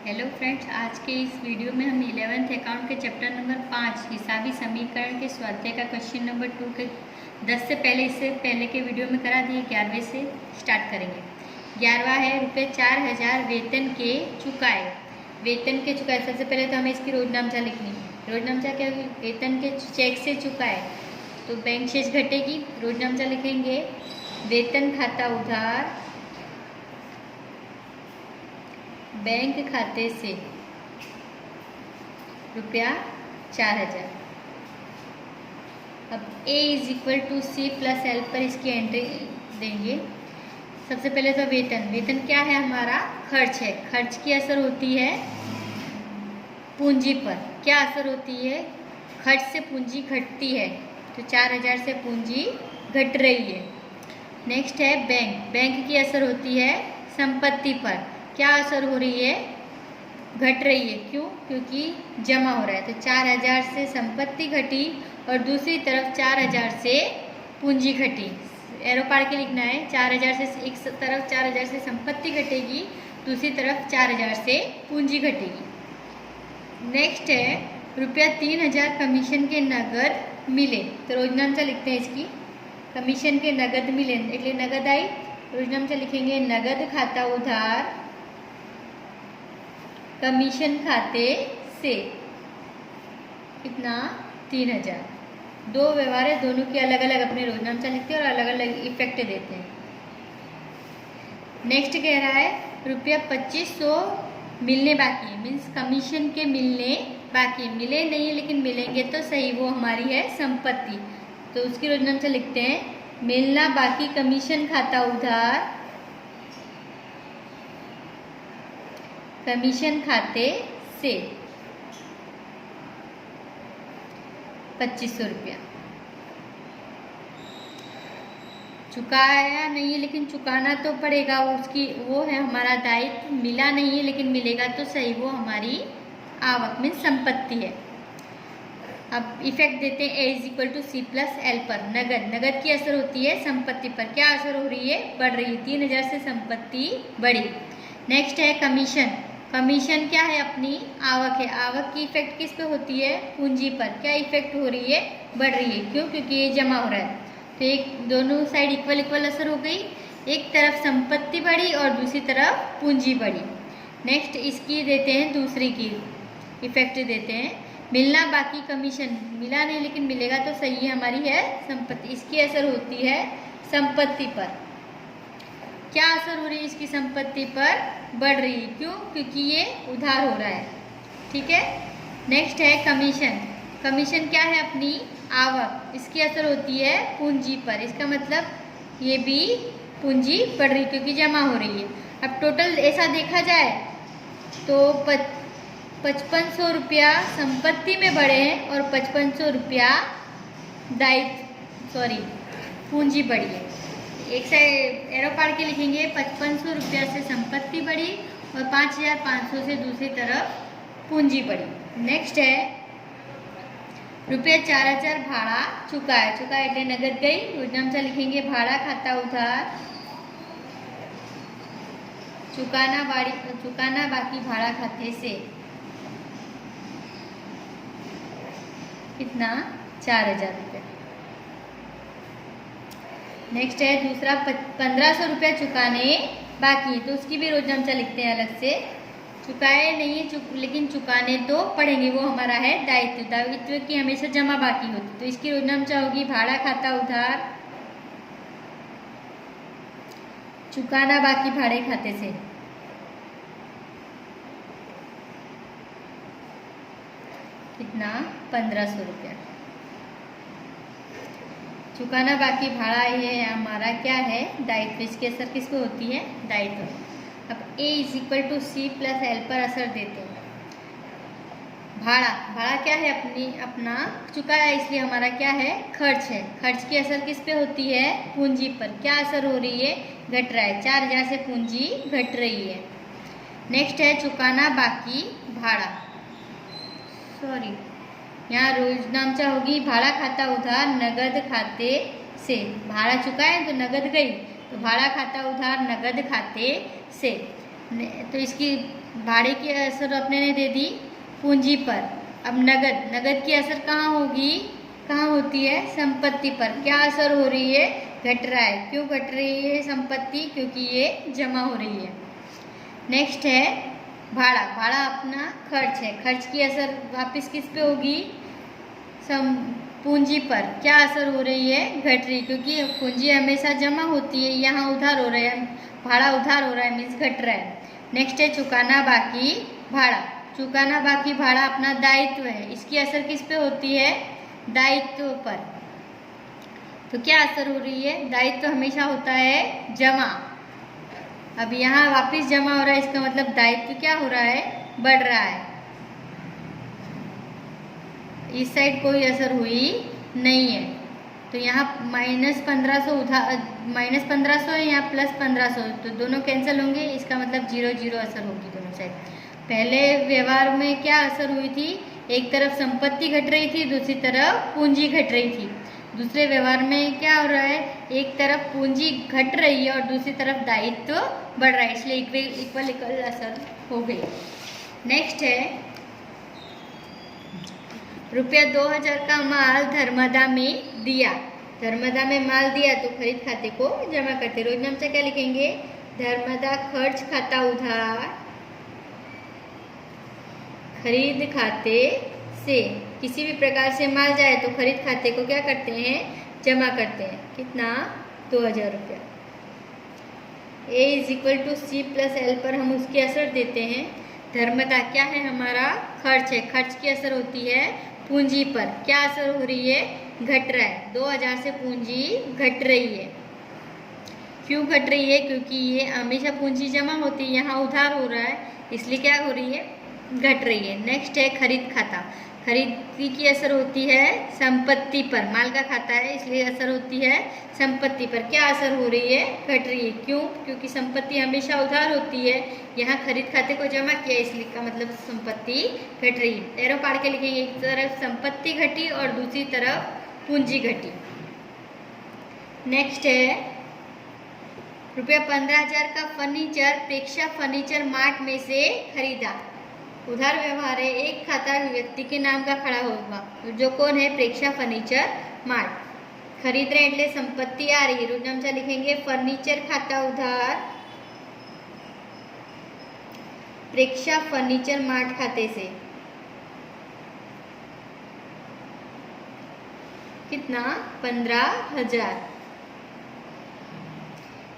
Hello friends, आज के इस वीडियो में हम 11th अकाउंट के चैप्टर नंबर 5 हिसाबी समीकरण के स्वाध्याय का क्वेश्चन नंबर 2 के 10 से पहले इससे पहले के वीडियो में करा दिए 11वें से स्टार्ट करेंगे। 11वां है ₹4000 वेतन के चुकाए। वेतन के चुकाए, सबसे पहले तो हमें इसकी रोजनामचा लिखनी है। रोजनामचा क्या होगी? वेतन के चेक से चुकाए तो बैंक शेष घटेगी। रोजनामचा लिखेंगे वेतन खाता उधार बैंक खाते से ₹4000। अब A = C+L पर इसकी एंट्री देंगे। सबसे पहले तो वेतन क्या है? हमारा खर्च है। खर्च की असर होती है पूंजी पर। क्या असर होती है? खर्च से पूंजी घटती है, तो 4000 से पूंजी घट रही है। नेक्स्ट है बैंक की असर होती है संपत्ति पर। क्या असर हो रही है? घट रही है। क्यों? क्योंकि जमा हो रहा है। तो 4000 से संपत्ति घटी और दूसरी तरफ 4000 से पूंजी घटी। एरो पार के लिखना है। 4000 से एक तरफ 4000 से संपत्ति घटेगी, दूसरी तरफ 4000 से पूंजी घटेगी। नेक्स्ट है ₹3000 कमीशन के नगद मिले। तो रोजनामचा लिखते हैं इसकी। कमीशन के नगद मिले, इसलिए नगद आई। रोजनामचा लिखेंगे नगद खाता उधार कमीशन खाते से। कितना? 3000। दो व्यवहार है, दोनों के अलग अलग अपने रोजनामचा लिखते हैं और अलग अलग इफेक्ट देते हैं। नेक्स्ट कह रहा है ₹2500 मिलने बाकी, मीन्स कमीशन के मिलने बाकी। मिले नहीं है लेकिन मिलेंगे तो सही, वो हमारी है संपत्ति। तो उसकी रोजनामचा लिखते हैं मिलना बाकी कमीशन खाता उधार कमीशन खाते से ₹2500। चुकाया नहीं है लेकिन चुकाना तो पड़ेगा, उसकी वो है हमारा दायित्व। मिला नहीं है लेकिन मिलेगा तो सही, वो हमारी आवक में संपत्ति है। अब इफेक्ट देते हैं A = C+L पर। नगद की असर होती है संपत्ति पर। क्या असर हो रही है? बढ़ रही है। 3000 से संपत्ति बढ़ी। नेक्स्ट है कमीशन क्या है? अपनी आवक है। आवक की इफेक्ट किस पे होती है? पूंजी पर। क्या इफेक्ट हो रही है? बढ़ रही है। क्यों? क्योंकि ये जमा हो रहा है। तो एक दोनों साइड इक्वल असर हो गई। एक तरफ संपत्ति बढ़ी और दूसरी तरफ पूंजी बढ़ी। नेक्स्ट इसकी देते हैं दूसरी की इफेक्ट देते हैं मिलना बाकी कमीशन। मिला नहीं लेकिन मिलेगा तो सही, हमारी है संपत्ति। इसकी असर होती है संपत्ति पर। क्या असर हो रही है इसकी? संपत्ति पर बढ़ रही है। क्यों? क्योंकि ये उधार हो रहा है। ठीक है। नेक्स्ट है कमीशन क्या है? अपनी आवक। इसकी असर होती है पूंजी पर। इसका मतलब ये भी पूंजी बढ़ रही क्योंकि जमा हो रही है। अब टोटल ऐसा देखा जाए तो 5500 रुपया संपत्ति में बढ़े हैं और 5500 रुपया पूंजी बढ़ी है। एक से एरो पार के लिखेंगे 5500 रुपया से संपत्ति बढ़ी और 5500 से दूसरी तरफ पूंजी बढ़ी। नेक्स्ट है ₹4000 भाड़ा चुकाया એટલે नगद गई। रोजनामचा लिखेंगे भाड़ा खाता उधार चुकाना बाकी भाड़ा खाते से। कितना? 4000 रुपये। नेक्स्ट है दूसरा 1500 रुपया चुकाने बाकी, तो उसकी भी रोजनामचा लिखते हैं अलग से। चुकाए नहीं है लेकिन चुकाने तो पड़ेंगे, वो हमारा है दायित्व की हमेशा जमा बाकी होती। तो इसकी रोजनामचा होगी भाड़ा खाता उधार चुकाना बाकी भाड़े खाते से। कितना? 1500 रुपया। चुकाना बाकी भाड़ा ये हमारा क्या है? दायित्व। इसकी असर किस पे होती है? दायित्व। अब A = C+L पर असर देते हैं। भाड़ा क्या है? अपना चुकाया, इसलिए हमारा क्या है? खर्च है। खर्च की असर किस पे होती है? पूंजी पर। क्या असर हो रही है? घट रहा है। 4000 से पूंजी घट रही है। नेक्स्ट है चुकाना बाकी भाड़ा। यहाँ रोजनामचा होगी भाड़ा खाता उधार नगद खाते से। भाड़ा चुकाए तो नगद गई, तो भाड़ा खाता उधार नगद खाते से। तो इसकी भाड़े की असर अपने ने दे दी पूंजी पर। अब नगद, नगद की असर कहाँ होगी, कहाँ होती है, संपत्ति पर। क्या असर हो रही है, घट रहा है। क्यों घट रही है संपत्ति, क्योंकि ये जमा हो रही है। नेक्स्ट है भाड़ा। भाड़ा अपना खर्च है, खर्च की असर वापस किस पे होगी, पूंजी पर। क्या असर हो रही है, घट रही, क्योंकि पूंजी हमेशा जमा होती है, यहाँ उधार हो रहा है, भाड़ा उधार हो रहा है, मीन्स घट रहा है। नेक्स्ट है चुकाना बाकी भाड़ा। चुकाना बाकी भाड़ा अपना दायित्व है, इसकी असर किस पे होती है, दायित्व पर। तो क्या असर हो रही है, दायित्व हमेशा होता है जमा। अब यहाँ वापस जमा हो रहा है, इसका मतलब दायित्व क्या हो रहा है, बढ़ रहा है। इस साइड कोई असर हुई नहीं है, तो यहाँ -1500 उधार, -1500 है, यहाँ +1500, तो दोनों कैंसिल होंगे, इसका मतलब 0 असर होगी दोनों साइड। पहले व्यवहार में क्या असर हुई थी, एक तरफ संपत्ति घट रही थी, दूसरी तरफ पूंजी घट रही थी। दूसरे व्यवहार में क्या हो रहा है, एक तरफ पूंजी घट रही है और दूसरी तरफ दायित्व बढ़ रहा है, इसलिए इक्वल असर हो गई। नेक्स्ट है ₹2000 का माल धर्मदा में दिया। धर्मदा में माल दिया तो खरीद खाते को जमा करते। रोजनाम से क्या लिखेंगे, धर्मदा खर्च खाता उधार खरीद खाते से। किसी भी प्रकार से माल जाए तो खरीद खाते को क्या करते हैं, जमा करते हैं। कितना, 2000 रुपया। A = C+L पर हम उसकी असर देते हैं। धर्मदा क्या है, हमारा खर्च है, खर्च की असर होती है पूंजी पर। क्या असर हो रही है, घट रहा है, 2000 से पूंजी घट रही है। क्यों घट रही है, क्योंकि ये हमेशा पूंजी जमा होती है, यहाँ उधार हो रहा है, इसलिए क्या हो रही है, घट रही है। नेक्स्ट है खरीद खाता। खरीदी की असर होती है संपत्ति पर, माल का खाता है इसलिए असर होती है संपत्ति पर। क्या असर हो रही है, घट रही है। क्यों, क्योंकि संपत्ति हमेशा उधार होती है, यहाँ खरीद खाते को जमा किया इसलिए का मतलब संपत्ति घट रही है। एरो पाड़ के लिखेंगे, एक तरफ संपत्ति घटी और दूसरी तरफ पूंजी घटी। नेक्स्ट है ₹15,000 का फर्नीचर प्रेक्षा फर्नीचर मार्ट में से खरीदा। उधार व्यवहार है, एक खाता व्यक्ति के नाम का खड़ा होगा, जो कौन है, प्रेक्षा फर्नीचर मार्ट। खरीद रहे એટલે संपत्ति आ रही है, रोजनाम से लिखेंगे फर्नीचर खाता उधार प्रेक्षा फर्नीचर मार्ट खाते से। कितना, 15,000।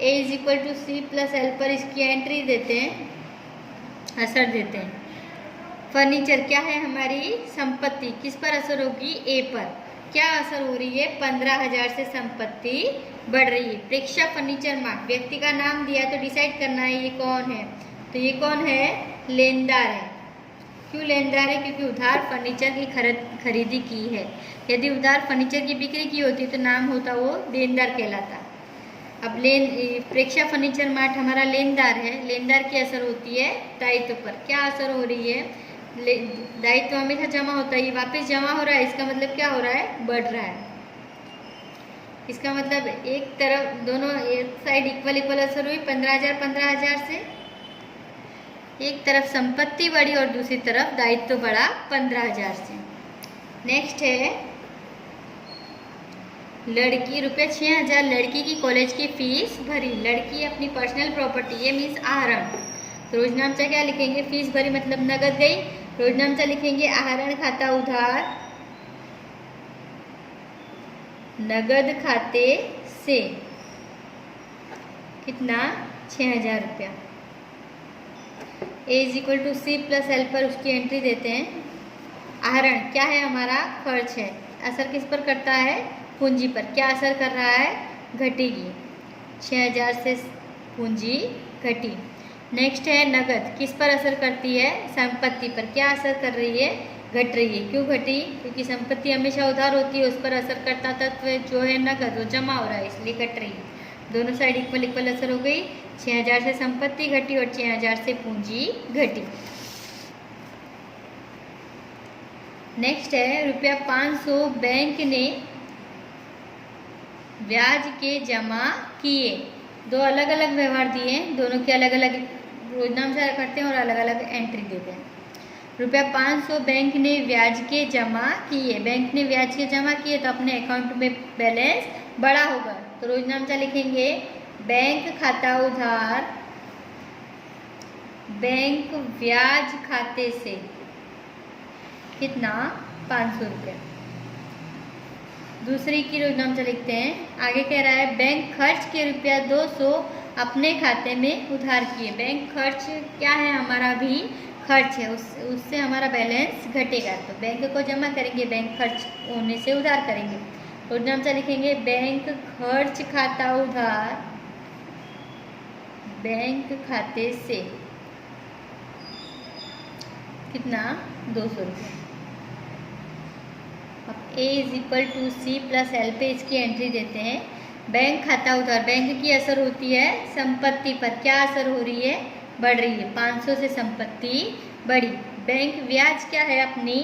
A = C+L पर इसकी एंट्री देते हैं, असर देते हैं। फर्नीचर क्या है, हमारी संपत्ति, किस पर असर होगी, ए पर। क्या असर हो रही है, 15,000 से संपत्ति बढ़ रही है। प्रेक्षा फर्नीचर मार्ट, व्यक्ति का नाम दिया तो डिसाइड करना है ये कौन है, तो ये कौन है, लेनदार है। क्यों लेनदार है, क्योंकि उधार फर्नीचर की खरीदी की है। यदि उधार फर्नीचर की बिक्री की होती तो नाम होता वो लेनदार कहलाता। अब प्रेक्षा फर्नीचर मार्ट हमारा लेनदार है, लेनदार की असर होती है दायित्व पर। क्या असर हो रही है, दायित्व हमेशा जमा होता है, ये वापस जमा हो रहा है, इसका मतलब क्या हो रहा है, बढ़ रहा है। इसका मतलब एक तरफ दोनों एक साइड इक्वल असर हुई 15,000 से। एक तरफ संपत्ति बढ़ी और दूसरी तरफ दायित्व बढ़ा 15,000 से। नेक्स्ट है लड़की, ₹6,000 लड़की की कॉलेज की फीस भरी। लड़की अपनी पर्सनल प्रॉपर्टी, ये मीन्स आहरण। तो रोजनाम से क्या लिखेंगे, फीस भरी मतलब नगद गई, रोजनाम से लिखेंगे आहरण खाता उधार नगद खाते से। कितना, 6,000 रुपया। A = C+L पर उसकी एंट्री देते हैं। आहरण क्या है, हमारा खर्च है, असर किस पर करता है, पूंजी पर। क्या असर कर रहा है, घटेगी, 6,000 से पूंजी घटी। नेक्स्ट है नगद, किस पर असर करती है, संपत्ति पर। क्या असर कर रही है, घट रही है। क्यों घटी, क्योंकि संपत्ति हमेशा उधार होती है, उस पर असर करता तत्व जो है नगद, वो जमा हो रहा है इसलिए घट रही है। दोनों साइड इक्वल असर हो गई, 6,000 से संपत्ति घटी और 6,000 से पूंजी घटी। नेक्स्ट है ₹500 बैंक ने ब्याज के जमा किए। दो अलग अलग व्यवहार दिए, दोनों के अलग अलग रोजनामचा करते हैं और अलग अलग एंट्री देते हैं। रुपया 500 बैंक ने ब्याज के जमा किए, बैंक ने ब्याज के जमा किए तो अपने अकाउंट में बैलेंस बड़ा होगा। तो रोजनामचा लिखेंगे बैंक खाता उधार बैंक ब्याज खाते से कितना 500 रुपये। दूसरी की रोजनामचा लिखते हैं, आगे कह रहा है बैंक खर्च के रुपया 200 अपने खाते में उधार किए। बैंक खर्च क्या है, हमारा भी खर्च है, उससे हमारा बैलेंस घटेगा तो बैंक को जमा करेंगे, बैंक खर्च होने से उधार करेंगे। रोजनामचा लिखेंगे बैंक खर्च खाता उधार बैंक खाते से कितना 200 रुपये। अब A = C + L पे इसकी एंट्री देते हैं। बैंक खाता उधार, बैंक की असर होती है संपत्ति पर, क्या असर हो रही है, बढ़ रही है, 500 से संपत्ति बढ़ी। बैंक ब्याज क्या है, अपनी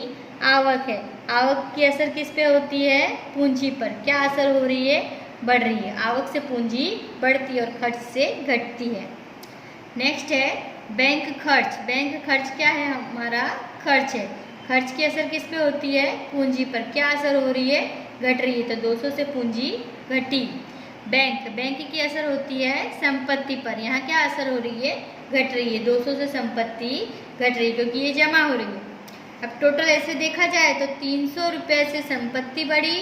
आवक है, आवक की असर किस पे होती है, पूंजी पर, क्या असर हो रही है, बढ़ रही है, आवक से पूंजी बढ़ती है और खर्च से घटती है। नेक्स्ट है बैंक खर्च, बैंक खर्च क्या है, हमारा खर्च है, खर्च की असर किस पे होती है, पूंजी पर, क्या असर हो रही है, घट रही है, तो 200 से पूंजी घटी। बैंक की असर होती है संपत्ति पर, यहाँ क्या असर हो रही है, घट रही है, 200 से संपत्ति घट रही है क्योंकि ये जमा हो रही है। अब टोटल ऐसे देखा जाए तो 300 रुपये से संपत्ति बढ़ी